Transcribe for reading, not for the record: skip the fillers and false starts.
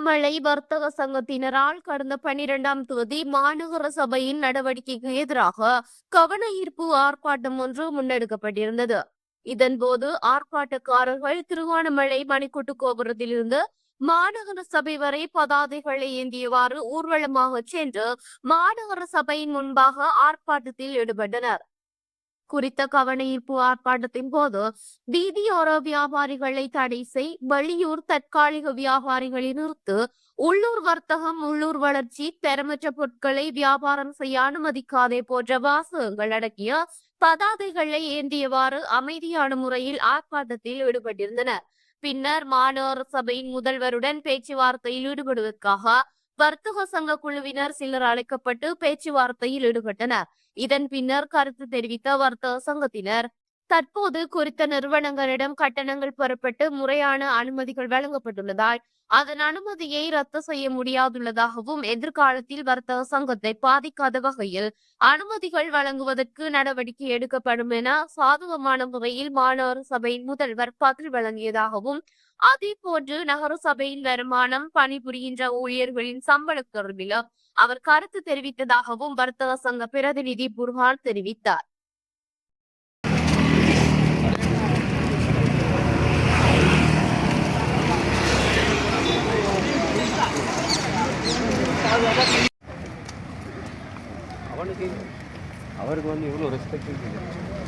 திருகோணமலை வர்த்தக சங்கத்தினரால் கடந்த 12ஆம் தேதி மாநகர சபையின் நடவடிக்கைக்கு எதிராக கவன ஈர்ப்பு ஆர்ப்பாட்டம் ஒன்று முன்னெடுக்கப்பட்டிருந்தது. இதன்போது ஆர்ப்பாட்டக்காரர்கள் திருகோணமலை மணிக்கூட்டு கோபுரத்திலிருந்து மாநகர சபை வரை பதாதைகளை ஏந்தியவாறு ஊர்வலமாக சென்று மாநகர சபையின் முன்பாக ஆர்ப்பாட்டத்தில் ஈடுபட்டனர். குறித்த கவன ஈர்ப்பு ஆர்ப்பாட்டத்தின் போது வீதியோர வியாபாரிகளை தடை செய், வெளியூர் தற்காலிக வியாபாரிகளை நிறுத்து, உள்ளூர் வர்த்தகம், உள்ளூர் வளர்ச்சி, தரமற்ற பொருட்களை வியாபாரம் செய்ய அனுமதிக்காதே போன்ற வாசகங்கள் அடக்கிய பதாதைகளை ஏந்தியவாறு அமைதியான முறையில் ஆர்ப்பாட்டத்தில் ஈடுபட்டிருந்தனர். பின்னர் மாநகர சபையின் முதல்வருடன் பேச்சுவார்த்தையில் ஈடுபடுவதற்காக வர்த்தக சங்க குழுவினர் சிலர் அழைக்கப்பட்டு பேச்சுவார்த்தையில் ஈடுபட்டனர். இதன் பின்னர் கருத்து தெரிவித்த வர்த்தக சங்கத்தினர், தற்போது குறித்த நிறுவனங்களிடம் கட்டணங்கள் பெறப்பட்டு முறையான அனுமதிகள் வழங்கப்பட்டுள்ளதால் அதன் அனுமதியை ரத்து செய்ய முடியாதுள்ளதாகவும், எதிர்காலத்தில் வர்த்தக சங்கத்தை பாதிக்காத வகையில் அனுமதிகள் வழங்குவதற்கு நடவடிக்கை எடுக்கப்படும் என சாதகமான முறையில் மாநகர சபையின் முதல்வர் பதில் வழங்கியதாகவும், அதே போன்று நகர சபையின் வருமானம், பணிபுரிகின்ற ஊழியர்களின் சம்பள தொடர்பிலும் அவர் கருத்து தெரிவித்ததாகவும் வர்த்தக சங்க பிரதிநிதி புர்ஹான் தெரிவித்தார். அவருக்கு வந்து இவ்வளோ ரெஸ்பெக்ட் இருக்குது.